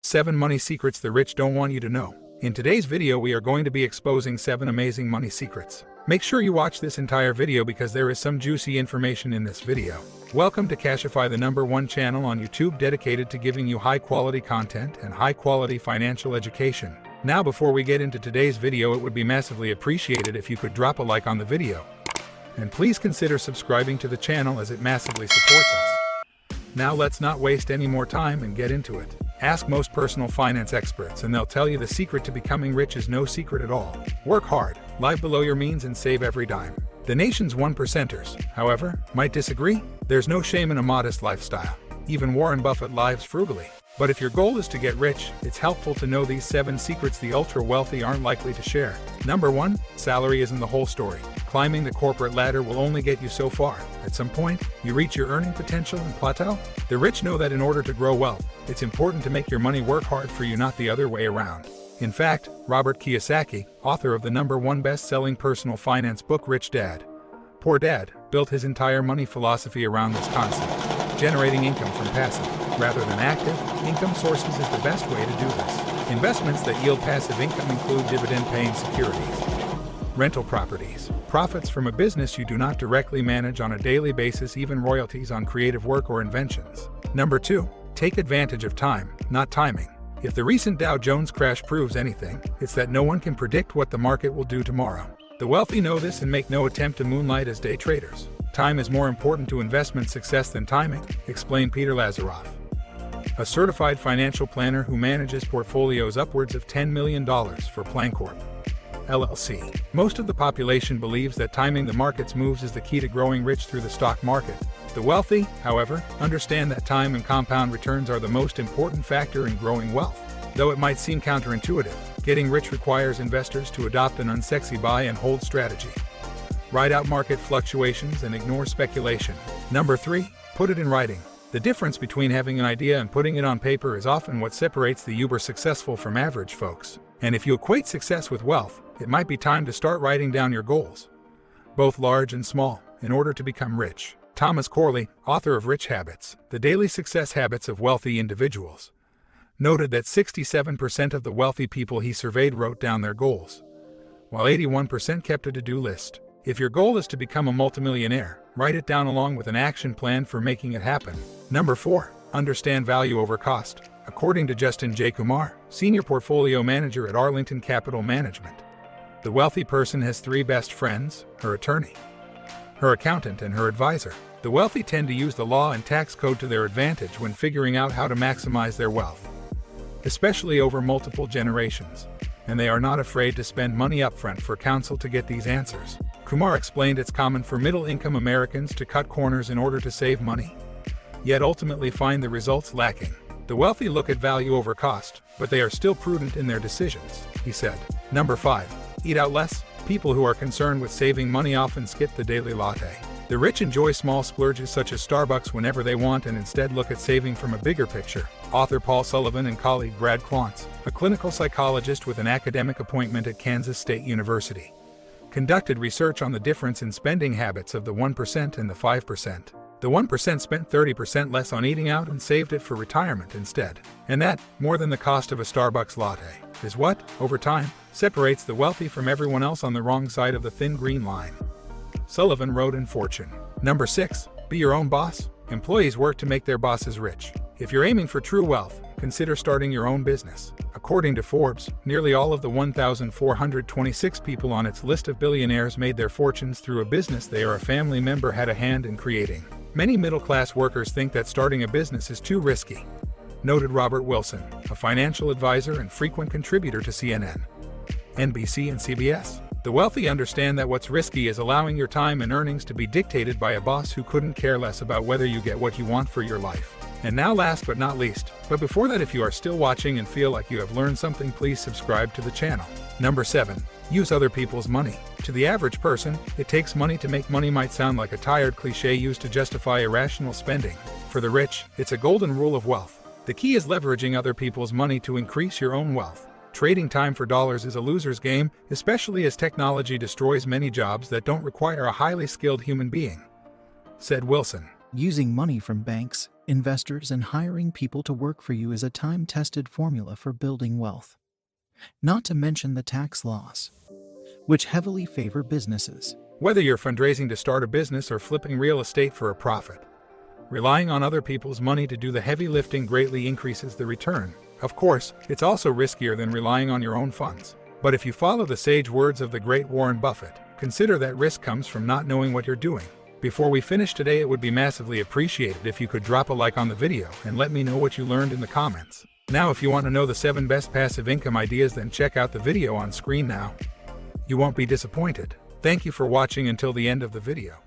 7 money secrets the rich don't want you to know. In today's video, we are going to be exposing 7 amazing money secrets. Make sure you watch this entire video because there is some juicy information in this video. Welcome to CASHIFY, the #1 channel on YouTube dedicated to giving you high-quality content and high-quality financial education. Now, before we get into today's video, it would be massively appreciated if you could drop a like on the video. And please consider subscribing to the channel as it massively supports us. Now let's not waste any more time and get into it. Ask most personal finance experts and they'll tell you the secret to becoming rich is no secret at all. Work hard, live below your means, and save every dime. The nation's 1%ers, however, might disagree. There's no shame in a modest lifestyle. Even Warren Buffett lives frugally. But if your goal is to get rich, it's helpful to know these 7 secrets the ultra-wealthy aren't likely to share. Number 1, salary isn't the whole story. Climbing the corporate ladder will only get you so far. At some point, you reach your earning potential and plateau. The rich know that in order to grow wealth, it's important to make your money work hard for you, not the other way around. In fact, Robert Kiyosaki, author of the #1 best-selling personal finance book Rich Dad, Poor Dad, built his entire money philosophy around this concept. Generating income from passive, rather than active, income sources is the best way to do this. Investments that yield passive income include dividend-paying securities, rental properties, profits from a business you do not directly manage on a daily basis, even royalties on creative work or inventions. Number 2, take advantage of time, not timing. If the recent Dow Jones crash proves anything, it's that no one can predict what the market will do tomorrow. The wealthy know this and make no attempt to moonlight as day traders. Time is more important to investment success than timing, explained Peter Lazaroff, a certified financial planner who manages portfolios upwards of $10 million for Plancorp, LLC. Most of the population believes that timing the market's moves is the key to growing rich through the stock market. The wealthy, however, understand that time and compound returns are the most important factor in growing wealth. Though it might seem counterintuitive, getting rich requires investors to adopt an unsexy buy and hold strategy. Ride out market fluctuations and ignore speculation. Number 3, put it in writing. The difference between having an idea and putting it on paper is often what separates the uber successful from average folks. And if you equate success with wealth, it might be time to start writing down your goals, both large and small, in order to become rich. Thomas Corley, author of Rich Habits, The Daily Success Habits of Wealthy Individuals, noted that 67% of the wealthy people he surveyed wrote down their goals, while 81% kept a to-do list. If your goal is to become a multimillionaire, write it down along with an action plan for making it happen. Number 4, understand value over cost. According to Justin J. Kumar, senior portfolio manager at Arlington Capital Management, the wealthy person has 3 best friends: her attorney, her accountant, and her advisor. The wealthy tend to use the law and tax code to their advantage when figuring out how to maximize their wealth, especially over multiple generations, and they are not afraid to spend money upfront for counsel to get these answers. Kumar explained it's common for middle-income Americans to cut corners in order to save money, yet ultimately find the results lacking. The wealthy look at value over cost, but they are still prudent in their decisions, he said. Number 5, eat out less. People who are concerned with saving money often skip the daily latte. The rich enjoy small splurges such as Starbucks whenever they want and instead look at saving from a bigger picture. Author Paul Sullivan and colleague Brad Klontz, a clinical psychologist with an academic appointment at Kansas State University, conducted research on the difference in spending habits of the 1% and the 5%. The 1% spent 30% less on eating out and saved it for retirement instead. And that, more than the cost of a Starbucks latte, is what, over time, separates the wealthy from everyone else on the wrong side of the thin green line, Sullivan wrote in Fortune. Number 6, be your own boss. Employees work to make their bosses rich. If you're aiming for true wealth, consider starting your own business. According to Forbes, nearly all of the 1,426 people on its list of billionaires made their fortunes through a business they or a family member had a hand in creating. Many middle-class workers think that starting a business is too risky, noted Robert Wilson, a financial advisor and frequent contributor to CNN, NBC, and CBS. The wealthy understand that what's risky is allowing your time and earnings to be dictated by a boss who couldn't care less about whether you get what you want for your life. And now, last but not least, but before that, if you are still watching and feel like you have learned something, please subscribe to the channel. Number 7, use other people's money. To the average person, it takes money to make money might sound like a tired cliche used to justify irrational spending. For the rich, it's a golden rule of wealth. The key is leveraging other people's money to increase your own wealth. Trading time for dollars is a loser's game, especially as technology destroys many jobs that don't require a highly skilled human being, said Wilson. Using money from banks, investors and hiring people to work for you is a time-tested formula for building wealth. Not to mention the tax laws, which heavily favor businesses. Whether you're fundraising to start a business or flipping real estate for a profit, relying on other people's money to do the heavy lifting greatly increases the return. Of course, it's also riskier than relying on your own funds. But if you follow the sage words of the great Warren Buffett, consider that risk comes from not knowing what you're doing. Before we finish today, it would be massively appreciated if you could drop a like on the video and let me know what you learned in the comments. Now, if you want to know the 7 best passive income ideas, then check out the video on screen now. You won't be disappointed. Thank you for watching until the end of the video.